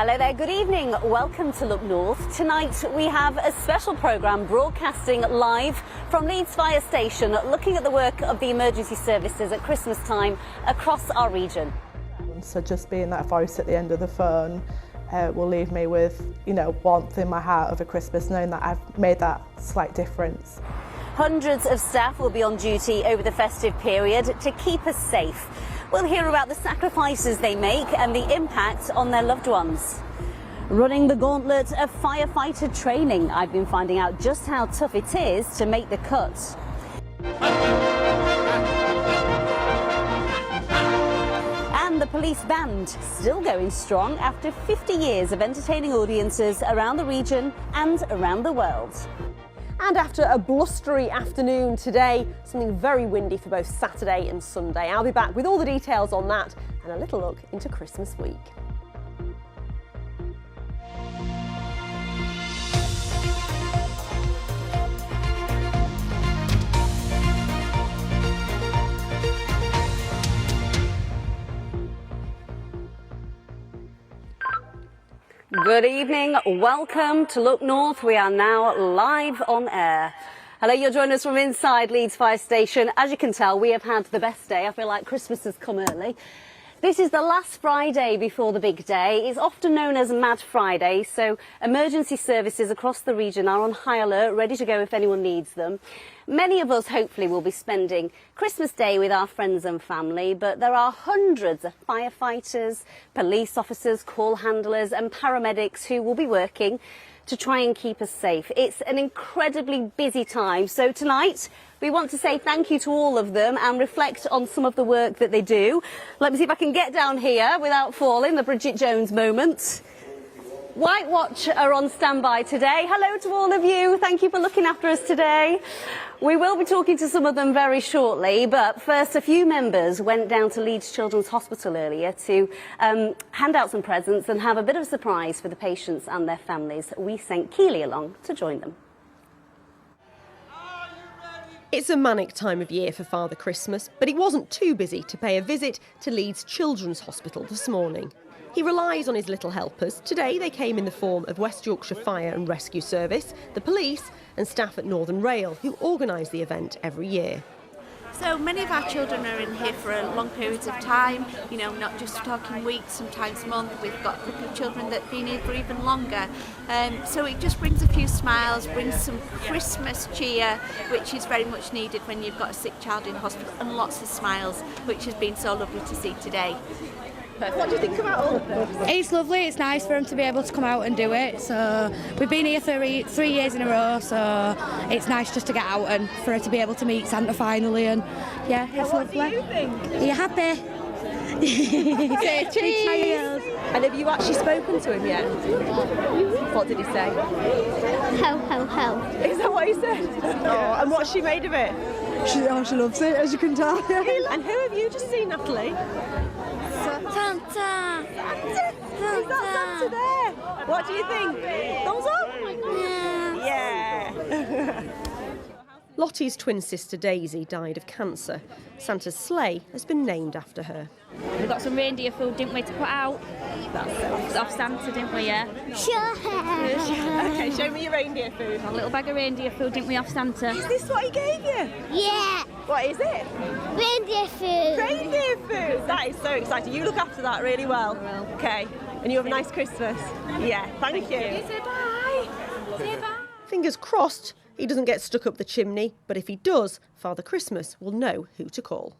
Hello there, good evening. Welcome to Look North. Tonight we have a special programme broadcasting live from Leeds Fire Station, looking at the work of the emergency services at Christmas time across our region. So just being that voice at the end of the phone will leave me with, warmth in my heart over Christmas, knowing that I've made that slight difference. Hundreds of staff will be on duty over the festive period to keep us safe. We'll hear about the sacrifices they make and the impact on their loved ones. Running the gauntlet of firefighter training, I've been finding out just how tough it is to make the cut. And the police band still going strong after 50 years of entertaining audiences around the region and around the world. And after a blustery afternoon today, something very windy for both Saturday and Sunday. I'll be back with all the details on that and a little look into Christmas week. Good evening, welcome to Look North. We are now live on air. Hello, you're joining us from inside Leeds Fire Station. As you can tell, we have had the best day. I feel like Christmas has come early. This is the last Friday before the big day. It's often known as Mad Friday, so emergency services across the region are on high alert, ready to go if anyone needs them. Many of us hopefully will be spending Christmas Day with our friends and family, but there are hundreds of firefighters, police officers, call handlers and paramedics who will be working to try and keep us safe. It's an incredibly busy time, so tonight we want to say thank you to all of them and reflect on some of the work that they do. Let me see if I can get down here without falling, the Bridget Jones moment. White Watch are on standby today. Hello to all of you. Thank you for looking after us today. We will be talking to some of them very shortly, but first a few members went down to Leeds Children's Hospital earlier to hand out some presents and have a bit of a surprise for the patients and their families. We sent Keely along to join them. It's a manic time of year for Father Christmas, but he wasn't too busy to pay a visit to Leeds Children's Hospital this morning. He relies on his little helpers. Today they came in the form of West Yorkshire Fire and Rescue Service, the police and staff at Northern Rail, who organise the event every year. So many of our children are in here for a long periods of time, not just talking weeks, sometimes months. We've got a couple of children that have been here for even longer. So it just brings a few smiles, brings some Christmas cheer, which is very much needed when you've got a sick child in hospital, and lots of smiles, which has been so lovely to see today. What do you think about all of this? It's lovely, it's nice for them to be able to come out and do it. So we've been here 3 years in a row, so it's nice just to get out and for her to be able to meet Santa finally. And yeah, it's lovely. What do you think? Are you happy? Say cheese! And have you actually spoken to him yet? What did he say? Ho, ho, ho. Is that what he said? Oh, and what's she made of it? She loves it, as you can tell. And who have you just seen, Natalie? Santa. Is that Santa there? What do you think? Thumbs up? Yeah. Lottie's twin sister Daisy died of cancer. Santa's sleigh has been named after her. We got some reindeer food, didn't we, to put out? That's off Santa, didn't we, yeah? Sure. Okay, show me your reindeer food. A little bag of reindeer food, didn't we, off Santa? Is this what he gave you? Yeah. What is it? Reindeer food. Reindeer food! That is so exciting. You look after that really well. I will. Okay. And you have a nice Christmas? Yeah, thank you. Say bye. Say bye. Fingers crossed he doesn't get stuck up the chimney, but if he does, Father Christmas will know who to call.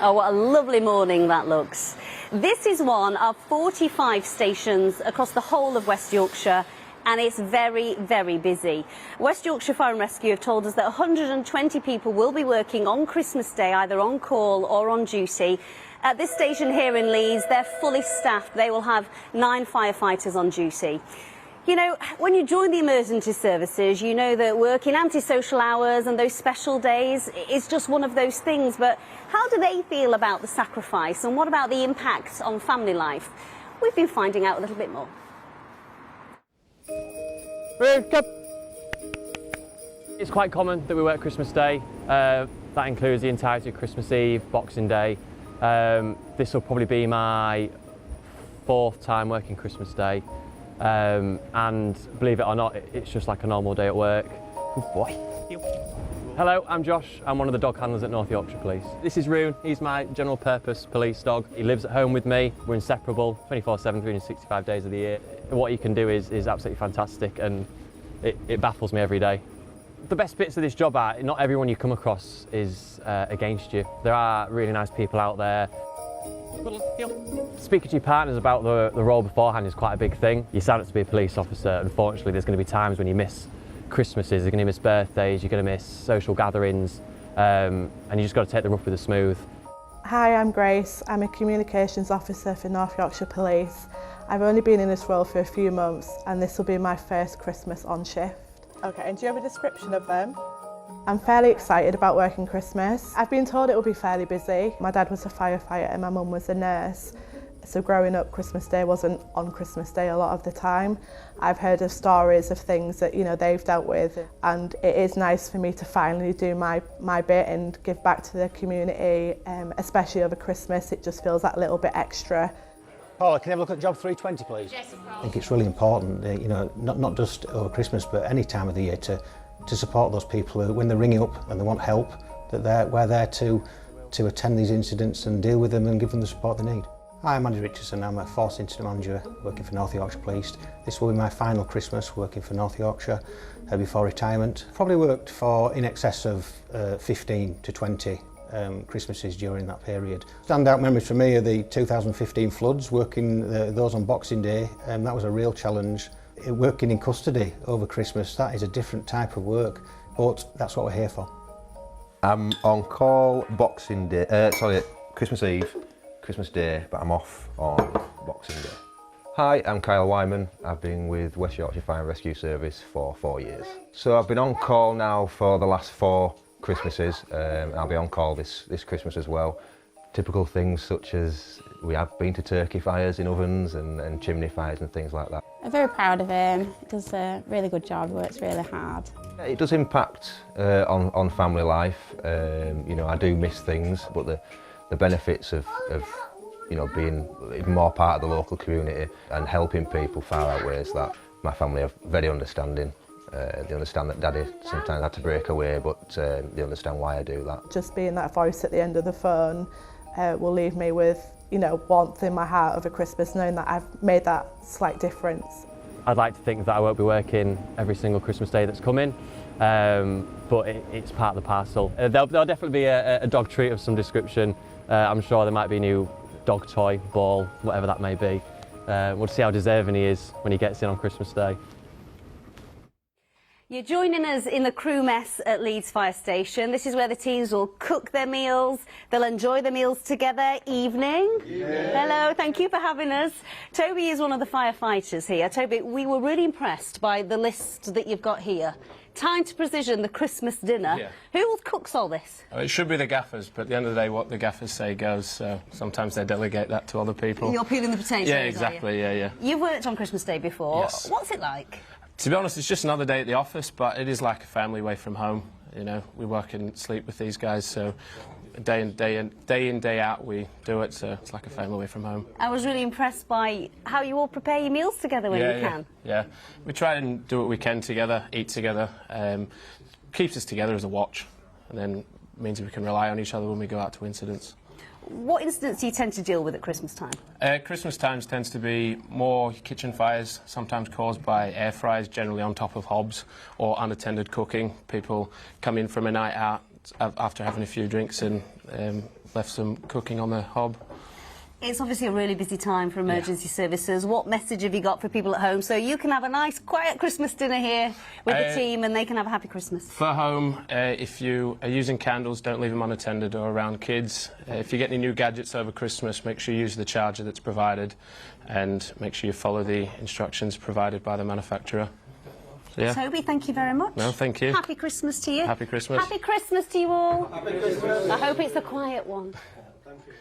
Oh, what a lovely morning that looks. This is one of 45 stations across the whole of West Yorkshire, and it's very, very busy. West Yorkshire Fire and Rescue have told us that 120 people will be working on Christmas Day, either on call or on duty. At this station here in Leeds, they're fully staffed. They will have 9 firefighters on duty. You know, when you join the emergency services, you know that working antisocial hours and those special days is just one of those things. But how do they feel about the sacrifice, and what about the impact on family life? We've been finding out a little bit more. It's quite common that we work Christmas Day. That includes the entirety of Christmas Eve, Boxing Day. This will probably be my 4th time working Christmas Day, and believe it or not, it's just like a normal day at work. Good boy. Hello, I'm Josh. I'm one of the dog handlers at North Yorkshire Police. This is Rune. He's my general purpose police dog. He lives at home with me. We're inseparable 24/7, 365 days of the year. What he can do is absolutely fantastic, and it baffles me every day. The best bits of this job are not everyone you come across is against you. There are really nice people out there. Speaking to your partners about the role beforehand is quite a big thing. You sign up to be a police officer. Unfortunately, there's going to be times when you miss Christmases, you're going to miss birthdays, you're going to miss social gatherings, and you just got to take the rough with the smooth. Hi, I'm Grace. I'm a communications officer for North Yorkshire Police. I've only been in this role for a few months, and this will be my first Christmas on shift. Okay, and do you have a description of them? I'm fairly excited about working Christmas. I've been told it will be fairly busy. My dad was a firefighter and my mum was a nurse. So growing up, Christmas Day wasn't on Christmas Day a lot of the time. I've heard of stories of things that, you know, they've dealt with, and it is nice for me to finally do my bit and give back to the community, especially over Christmas. It just feels that little bit extra. Paula, can you have a look at job 320, please? Yes, of course. I think it's really important, you know, not just over Christmas, but any time of the year to support those people who, when they're ringing up and they want help, that we're there to attend these incidents and deal with them and give them the support they need. Hi, I'm Andy Richardson. I'm a Force Incident Manager working for North Yorkshire Police. This will be my final Christmas working for North Yorkshire before retirement. Probably worked for in excess of 15 to 20 Christmases during that period. Standout memories for me are the 2015 floods, working those on Boxing Day. That was a real challenge. Working in custody over Christmas, that is a different type of work, but that's what we're here for. I'm on call Boxing Day, Christmas Eve, Christmas Day, but I'm off on Boxing Day. Hi, I'm Kyle Wyman. I've been with West Yorkshire Fire and Rescue Service for 4 years. So I've been on call now for the last 4 Christmases, and I'll be on call this Christmas as well. Typical things such as we have been to turkey fires in ovens and chimney fires and things like that. I'm very proud of him. He does a really good job, he works really hard. It does impact on family life. You know, I do miss things, but the benefits of you know, being more part of the local community and helping people far outweighs that. My family are very understanding. They understand that Daddy sometimes had to break away, but they understand why I do that. Just being that voice at the end of the phone will leave me with, you know, warmth in my heart over Christmas, knowing that I've made that slight difference. I'd like to think that I won't be working every single Christmas Day that's coming, but it's part of the parcel. There'll definitely be a dog treat of some description. I'm sure there might be a new dog toy, ball, whatever that may be. We'll see how deserving he is when he gets in on Christmas Day. You're joining us in the crew mess at Leeds Fire Station. This is where the teams will cook their meals. They'll enjoy the meals together. Evening. Yeah. Hello, thank you for having us. Toby is one of the firefighters here. Toby, we were really impressed by the list that you've got here. Time to precision, the Christmas dinner. Yeah. Who cooks all this? It should be the gaffers, but at the end of the day, what the gaffers say goes, so sometimes they delegate that to other people. You're peeling the potatoes, yeah, exactly, yeah. You've worked on Christmas Day before. Yes. What's it like? To be honest, it's just another day at the office, but it is like a family away from home. You know, we work and sleep with these guys, so day in, day out we do it, so it's like a family away from home. I was really impressed by how you all prepare your meals together when you can. Yeah, we try and do what we can together, eat together. Keeps us together as a watch, and then means we can rely on each other when we go out to incidents. What incidents do you tend to deal with at Christmas time? Christmas times tends to be more kitchen fires, sometimes caused by air fryers, generally on top of hobs, or unattended cooking. People come in from a night out after having a few drinks and left some cooking on the hob. It's obviously a really busy time for emergency services. What message have you got for people at home so you can have a nice, quiet Christmas dinner here with the team and they can have a happy Christmas? For home, if you are using candles, don't leave them unattended or around kids. If you get any new gadgets over Christmas, make sure you use the charger that's provided and make sure you follow the instructions provided by the manufacturer. So, yeah. Toby, thank you very much. No, thank you. Happy Christmas to you. Happy Christmas. Happy Christmas to you all. Happy Christmas. I hope it's a quiet one. Thank you.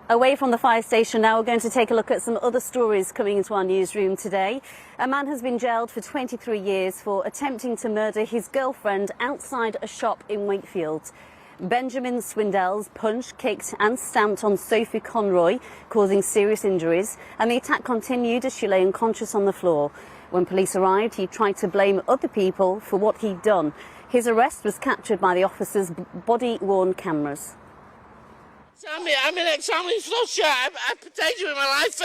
Away from the fire station now, we're going to take a look at some other stories coming into our newsroom today. A man has been jailed for 23 years for attempting to murder his girlfriend outside a shop in Wakefield. Benjamin Swindell's punched, kicked and stamped on Sophie Conroy, causing serious injuries, and the attack continued as she lay unconscious on the floor. When police arrived, he tried to blame other people for what he'd done. His arrest was captured by the officers' body-worn cameras. I'm in extremely flush. I protected you with my life,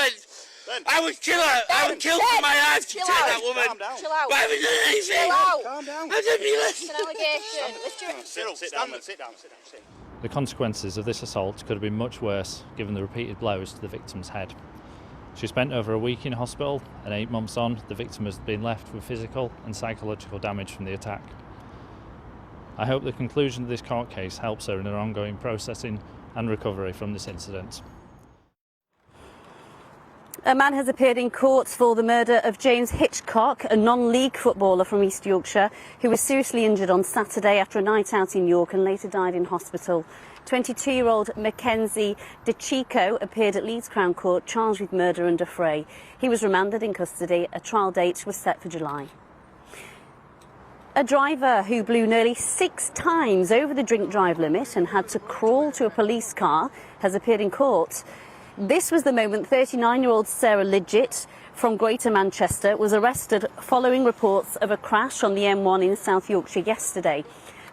and I would kill her. I would kill for my life to take that woman. Calm down. But I haven't done anything. Chill out. Calm down. I didn't be listening. It's an allegation. Sit down. The consequences of this assault could have been much worse given the repeated blows to the victim's head. She spent over a week in hospital, and 8 months on, the victim has been left with physical and psychological damage from the attack. I hope the conclusion of this court case helps her in her ongoing processing and recovery from this incident. A man has appeared in court for the murder of James Hitchcock, a non-league footballer from East Yorkshire, who was seriously injured on Saturday after a night out in York and later died in hospital. 22-year-old Mackenzie DeChico appeared at Leeds Crown Court charged with murder and affray. He was remanded in custody. A trial date was set for July. A driver who blew nearly 6 times over the drink drive limit and had to crawl to a police car has appeared in court. This was the moment 39-year-old Sarah Lidgett from Greater Manchester was arrested following reports of a crash on the M1 in South Yorkshire yesterday.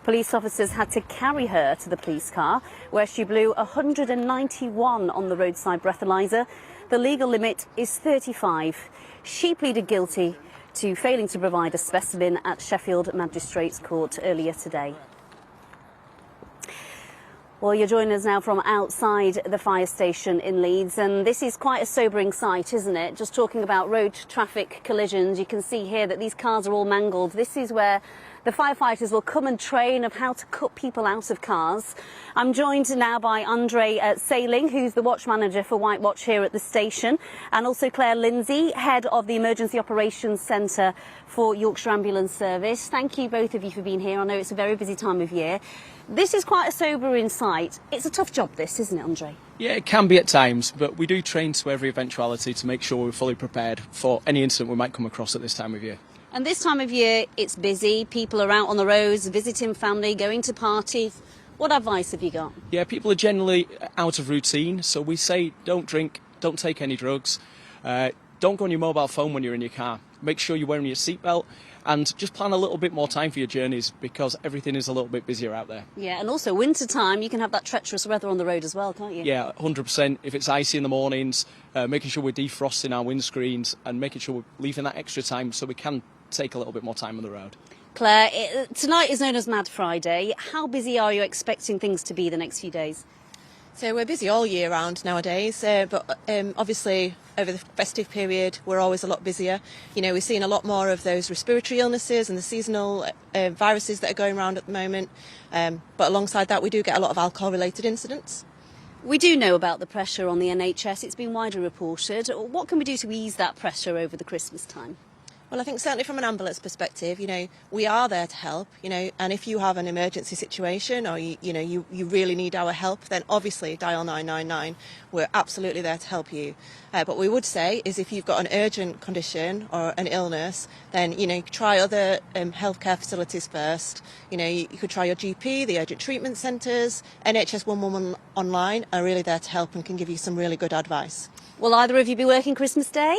Police officers had to carry her to the police car, where she blew 191 on the roadside breathalyser. The legal limit is 35. She pleaded guilty to failing to provide a specimen at Sheffield Magistrates Court earlier today. Well, you're joining us now from outside the fire station in Leeds, and this is quite a sobering sight, isn't it? Just talking about road traffic collisions, you can see here that these cars are all mangled. This is where the firefighters will come and train of how to cut people out of cars. I'm joined now by Andre Sailing, who's the watch manager for White Watch here at the station, and also Claire Lindsay, head of the Emergency Operations Centre for Yorkshire Ambulance Service. Thank you both of you for being here. I know it's a very busy time of year. This is quite a sobering sight. It's a tough job, this, isn't it, Andre? Yeah, it can be at times, but we do train to every eventuality to make sure we're fully prepared for any incident we might come across at this time of year. And this time of year, it's busy. People are out on the roads, visiting family, going to parties. What advice have you got? Yeah, people are generally out of routine, so we say don't drink, don't take any drugs, don't go on your mobile phone when you're in your car. Make sure you're wearing your seatbelt, and just plan a little bit more time for your journeys because everything is a little bit busier out there. Yeah, and also winter time, you can have that treacherous weather on the road as well, can't you? Yeah, 100%. If it's icy in the mornings, making sure we're defrosting our windscreens and making sure we're leaving that extra time so we can take a little bit more time on the road. Claire, tonight is known as Mad Friday. How busy are you expecting things to be the next few days? So we're busy all year round nowadays, but obviously over the festive period we're always a lot busier. You know, we're seeing a lot more of those respiratory illnesses and the seasonal viruses that are going around at the moment. But alongside that we do get a lot of alcohol-related incidents. We do know about the pressure on the NHS. It's been widely reported. What can we do to ease that pressure over the Christmas time? Well, I think certainly from an ambulance perspective, you know, we are there to help, you know, and if you have an emergency situation or, you really need our help, then obviously dial 999. We're absolutely there to help you. But we would say is if you've got an urgent condition or an illness, then, you know, try other healthcare facilities first. You know, you could try your GP, the urgent treatment centres, NHS 111 online are really there to help and can give you some really good advice. Will either of you be working Christmas Day?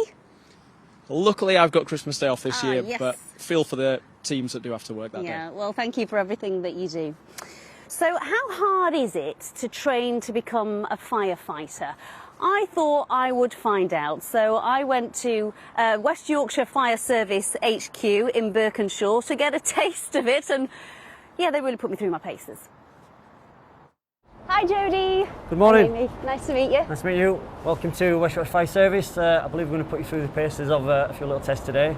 Luckily, I've got Christmas Day off this year, yes. but feel for the teams that do have to work that day. Yeah, well, thank you for everything that you do. So how hard is it to train to become a firefighter? I thought I would find out, so I went to West Yorkshire Fire Service HQ in Birkenshaw to get a taste of it, and yeah, they really put me through my paces. Hi Jodie. Good morning. Amy. Nice to meet you. Nice to meet you. Welcome to West Yorkshire Fire Service. I believe we're going to put you through the paces of a few little tests today.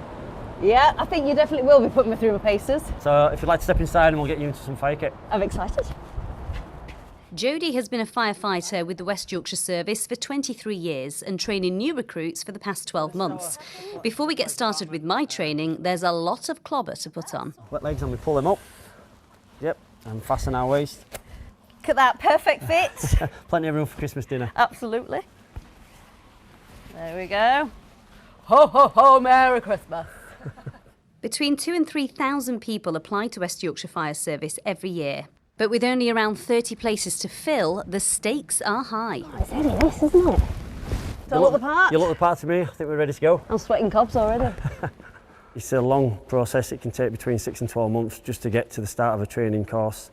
Yeah, I think you definitely will be putting me through my paces. So if you'd like to step inside and we'll get you into some fire kit. I'm excited. Jodie has been a firefighter with the West Yorkshire Service for 23 years and training new recruits for the past 12 months. Before we get started with my training, there's a lot of clobber to put on. Wet legs and we pull them up. Yep, and fasten our waist. Look at that, perfect fit. Plenty of room for Christmas dinner. Absolutely. There we go. Ho, ho, ho, Merry Christmas. Between 2,000 and 3,000 people apply to West Yorkshire Fire Service every year. But with only around 30 places to fill, the stakes are high. It's only this, isn't it? Do I look the part? You look the part to me. I think we're ready to go. I'm sweating cobs already. It's a long process. It can take between 6 and 12 months just to get to the start of a training course.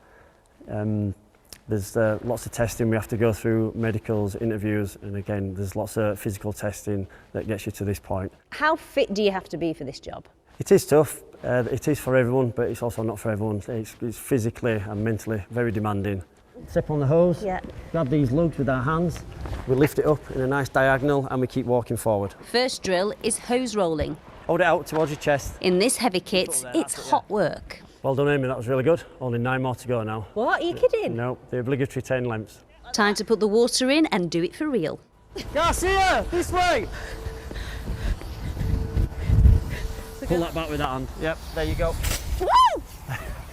There's lots of testing we have to go through, medicals, interviews, and again, there's lots of physical testing that gets you to this point. How fit do you have to be for this job? It is tough. It is for everyone, but it's also not for everyone. It's physically and mentally very demanding. Step on the hose, grab these lugs with our hands, we lift it up in a nice diagonal and we keep walking forward. First drill is hose rolling. Hold it out towards your chest. In this heavy kit, it's hot work. Well done, Amy, that was really good. Only 9 more to go now. What, are you kidding? No, the obligatory 10 lengths. Time to put the water in and do it for real. Garcia, this way! Pull that back with that hand. Yep, there you go. Woo!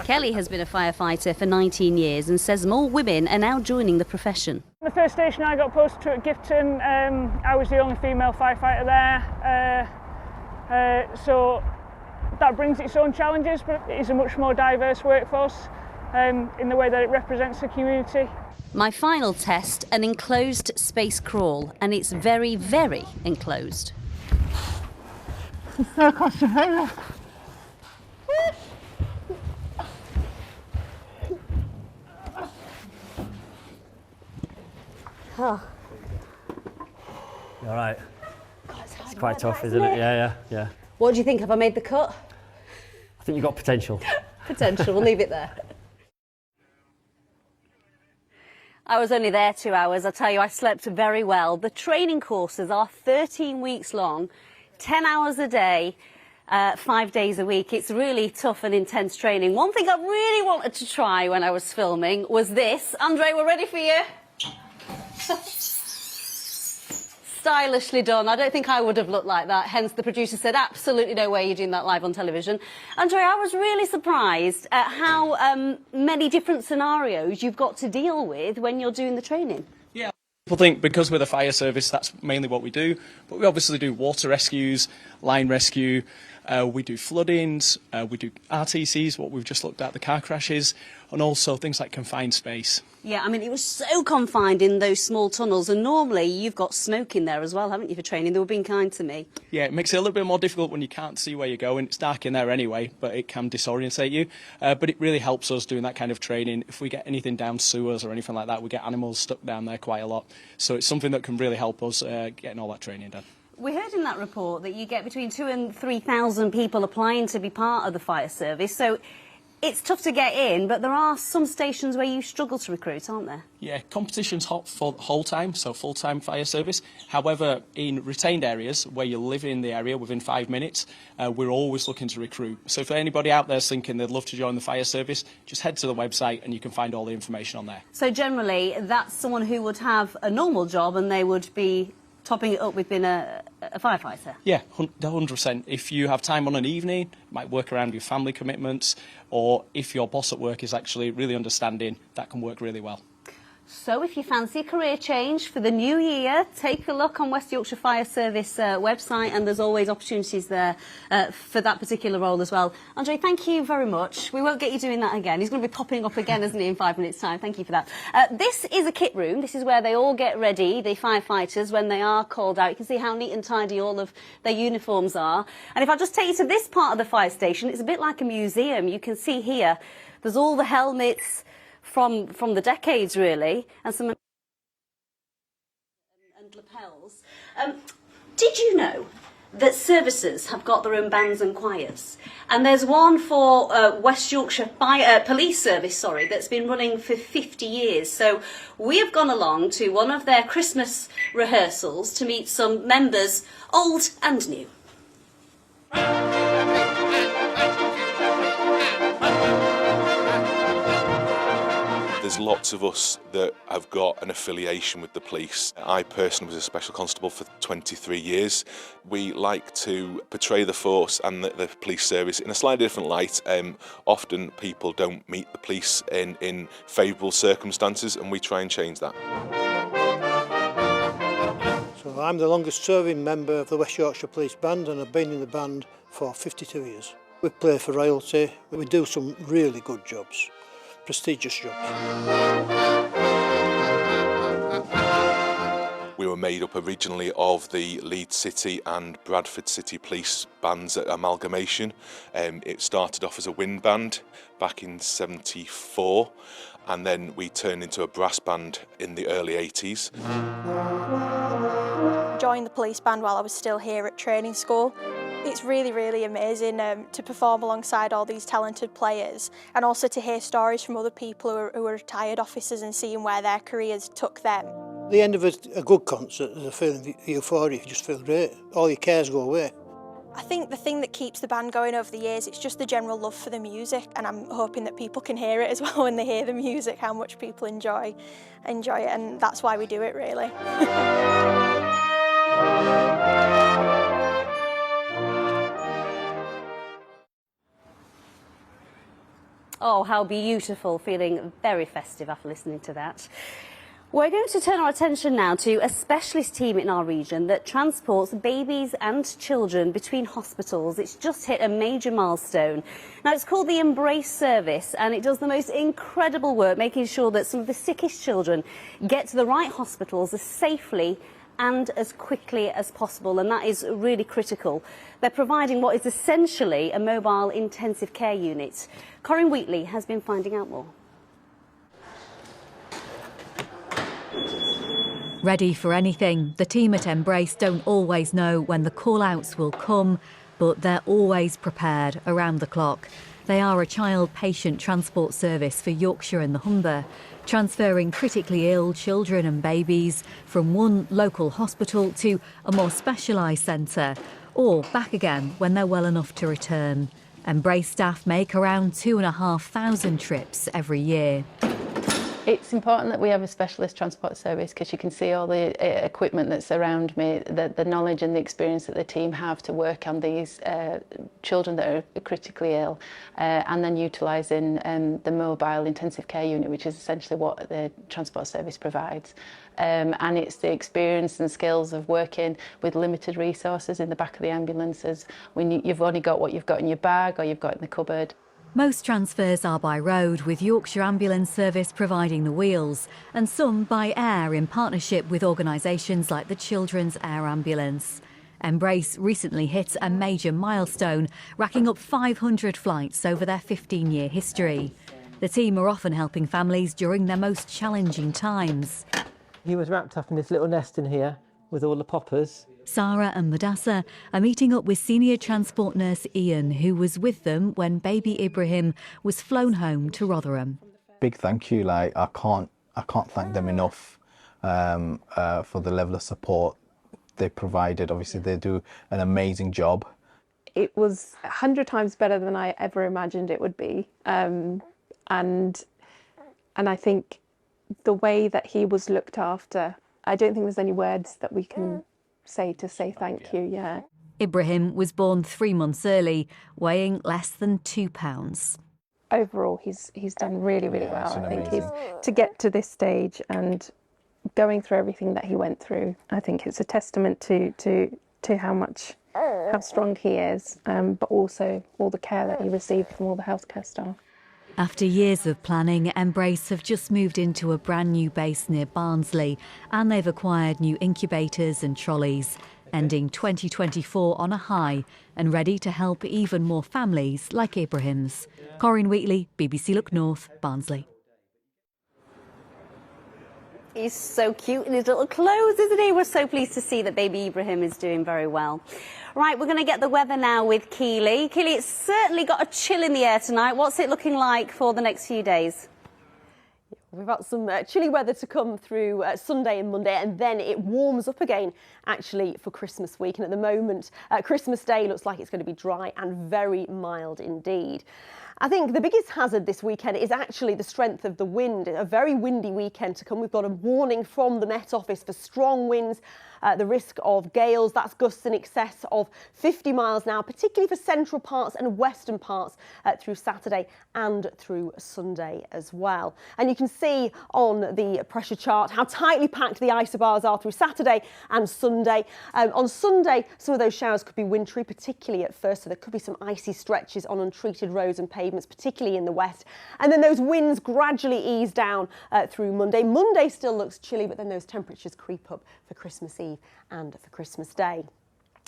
Kelly has been a firefighter for 19 years and says more women are now joining the profession. The first station I got posted to at Gifton, I was the only female firefighter there. So that brings its own challenges, but it is a much more diverse workforce in the way that it represents the community. My final test, an enclosed space crawl, and it's very, very enclosed. It's so claustrophobic. Oh. All right. God, it's quite tough, isn't it? Yeah. What do you think? Have I made the cut? I think you've got potential. Potential, we'll leave it there. I was only there 2 hours. I tell you, I slept very well. The training courses are 13 weeks long, 10 hours a day, 5 days a week. It's really tough and intense training. One thing I really wanted to try when I was filming was this. Andre, we're ready for you. Stylishly done. I don't think I would have looked like that. Hence, the producer said, absolutely no way you're doing that live on television. Andre, I was really surprised at how many different scenarios you've got to deal with when you're doing the training. Yeah. People think because we're the fire service, that's mainly what we do. But we obviously do water rescues, line rescue, we do floodings, we do RTCs, what we've just looked at, the car crashes, and also things like confined space. Yeah, I mean, it was so confined in those small tunnels, and normally you've got smoke in there as well, haven't you, for training? They were being kind to me. Yeah, it makes it a little bit more difficult when you can't see where you're going. It's dark in there anyway, but it can disorientate you. But it really helps us doing that kind of training. If we get anything down sewers or anything like that, we get animals stuck down there quite a lot. So it's something that can really help us getting all that training done. We heard in that report that you get between 2,000 and 3,000 people applying to be part of the fire service. So it's tough to get in, but there are some stations where you struggle to recruit, aren't there? Yeah, competition's hot for the whole time, so full-time fire service. However, in retained areas where you live in the area within 5 minutes, we're always looking to recruit. So if anybody out there's thinking they'd love to join the fire service, just head to the website and you can find all the information on there. So generally, that's someone who would have a normal job and they would be topping it up with being a firefighter? Yeah, 100%. If you have time on an evening, it might work around your family commitments, or if your boss at work is actually really understanding, that can work really well. So if you fancy a career change for the new year, take a look on West Yorkshire Fire Service website, and there's always opportunities there for that particular role as well. Andre, thank you very much. We won't get you doing that again. He's going to be popping up again, isn't he, in 5 minutes' time. Thank you for that. This is a kit room. This is where they all get ready, the firefighters, when they are called out. You can see how neat and tidy all of their uniforms are. And if I just take you to this part of the fire station, it's a bit like a museum. You can see here, there's all the helmets from the decades, really, and some and lapels. Did you know that services have got their own bands and choirs? And there's one for West Yorkshire Police Service, that's been running for 50 years. So we have gone along to one of their Christmas rehearsals to meet some members, old and new. The There's lots of us that have got an affiliation with the police. I personally was a special constable for 23 years. We like to portray the force and the police service in a slightly different light. Often people don't meet the police in favourable circumstances, and we try and change that. So I'm the longest serving member of the West Yorkshire Police Band, and I've been in the band for 52 years. We play for royalty. We do some really good jobs, prestigious jobs. We were made up originally of the Leeds City and Bradford City Police bands at amalgamation. It started off as a wind band back in '74, and then we turned into a brass band in the early '80s. Joined the police band while I was still here at training school. It's really, really amazing to perform alongside all these talented players, and also to hear stories from other people who are retired officers and seeing where their careers took them. At the end of a good concert, there's a feeling of euphoria. You just feel great. All your cares go away. I think the thing that keeps the band going over the years, it's just the general love for the music, and I'm hoping that people can hear it as well when they hear the music, how much people enjoy it, and that's why we do it, really. Oh, how beautiful, feeling very festive after listening to that. We're going to turn our attention now to a specialist team in our region that transports babies and children between hospitals. It's just hit a major milestone. Now, it's called the Embrace Service, and it does the most incredible work making sure that some of the sickest children get to the right hospitals as safely and as quickly as possible, and that is really critical. They're providing what is essentially a mobile intensive care unit. Corinne Wheatley has been finding out more. Ready for anything, the team at Embrace don't always know when the call-outs will come, but they're always prepared around the clock. They are a child patient transport service for Yorkshire and the Humber, transferring critically ill children and babies from one local hospital to a more specialised centre, or back again when they're well enough to return. Embrace staff make around 2,500 trips every year. It's important that we have a specialist transport service because you can see all the equipment that's around me, the knowledge and the experience that the team have to work on these children that are critically ill, and then utilising the mobile intensive care unit, which is essentially what the transport service provides. And it's the experience and skills of working with limited resources in the back of the ambulances when you've only got what you've got in your bag or you've got in the cupboard. Most transfers are by road, with Yorkshire Ambulance Service providing the wheels, and some by air in partnership with organisations like the Children's Air Ambulance. Embrace recently hit a major milestone, racking up 500 flights over their 15-year history. The team are often helping families during their most challenging times. He was wrapped up in this little nest in here with all the poppers. Sarah and Madassa are meeting up with senior transport nurse Ian, who was with them when baby Ibrahim was flown home to Rotherham. Big thank you. I can't thank them enough for the level of support they provided. Obviously, they do an amazing job. It was 100 times better than I ever imagined it would be, and I think the way that he was looked after, I don't think there's any words that we can say thank you. Yeah. Ibrahim was born 3 months early, weighing less than 2 pounds. Overall, he's done really well. I think to get to this stage and going through everything that he went through, I think it's a testament to how strong he is, but also all the care that he received from all the healthcare staff. After years of planning, Embrace have just moved into a brand new base near Barnsley, and they've acquired new incubators and trolleys, ending 2024 on a high and ready to help even more families like Ibrahim's. Corinne Wheatley, BBC Look North, Barnsley. He's so cute in his little clothes, isn't he? We're so pleased to see that baby Ibrahim is doing very well. Right, we're going to get the weather now with Keely. Keely, it's certainly got a chill in the air tonight. What's it looking like for the next few days? We've got some chilly weather to come through Sunday and Monday, and then it warms up again, actually, for Christmas week. And at the moment, Christmas Day looks like it's going to be dry and very mild indeed. I think the biggest hazard this weekend is actually the strength of the wind. A very windy weekend to come. We've got a warning from the Met Office for strong winds, the risk of gales. That's gusts in excess of 50 miles an hour, particularly for central parts and western parts through Saturday and through Sunday as well. And you can see on the pressure chart how tightly packed the isobars are through Saturday and Sunday. On Sunday, some of those showers could be wintry, particularly at first, so there could be some icy stretches on untreated roads and pavements, particularly in the west. And then those winds gradually ease down through Monday. Monday still looks chilly, but then those temperatures creep up for Christmas Eve and for Christmas Day.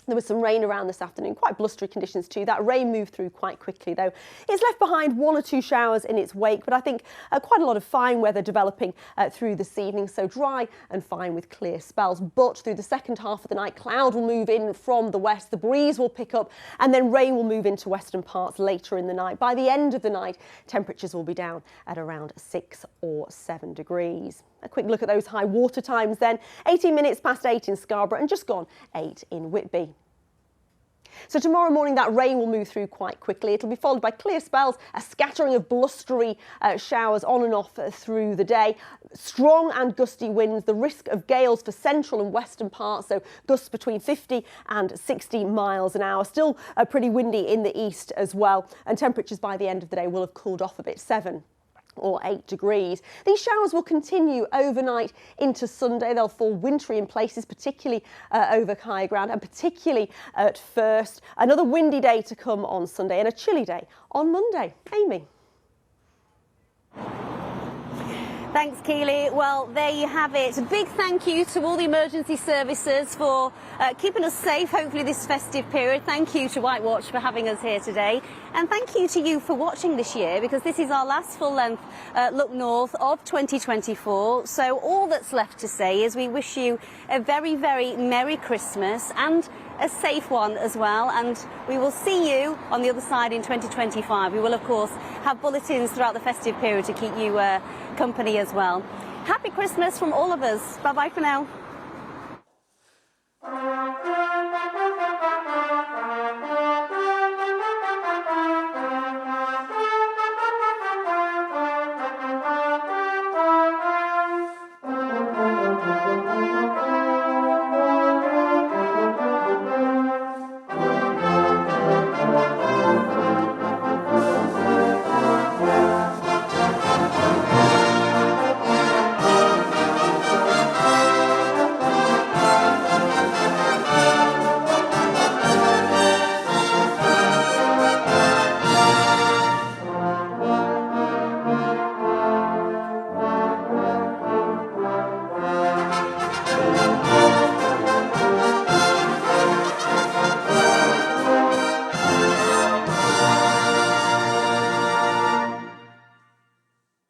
There was some rain around this afternoon, quite blustery conditions too. That rain moved through quite quickly though. It's left behind 1 or 2 showers in its wake, but I think quite a lot of fine weather developing through this evening, so dry and fine with clear spells. But through the second half of the night, cloud will move in from the west, the breeze will pick up, and then rain will move into western parts later in the night. By the end of the night, temperatures will be down at around 6 or 7 degrees. A quick look at those high water times then. 18 minutes past 8 in Scarborough and just gone 8 in Whitby. So tomorrow morning that rain will move through quite quickly. It'll be followed by clear spells, a scattering of blustery showers on and off through the day. Strong and gusty winds, the risk of gales for central and western parts, so gusts between 50 and 60 miles an hour. Still pretty windy in the east as well, and temperatures by the end of the day will have cooled off a bit, 7 or 8 degrees. These showers will continue overnight into Sunday. They'll fall wintry in places, particularly over higher ground and particularly at first. Another windy day to come on Sunday and a chilly day on Monday. Amy. Thanks, Keely. Well, there you have it. A big thank you to all the emergency services for keeping us safe, hopefully this festive period. Thank you to White Watch for having us here today. And thank you to you for watching this year, because this is our last full-length Look North of 2024. So all that's left to say is we wish you a very, very Merry Christmas and a safe one as well, and we will see you on the other side in 2025. We will, of course, have bulletins throughout the festive period to keep you company as well. Happy Christmas from all of us. Bye-bye for now.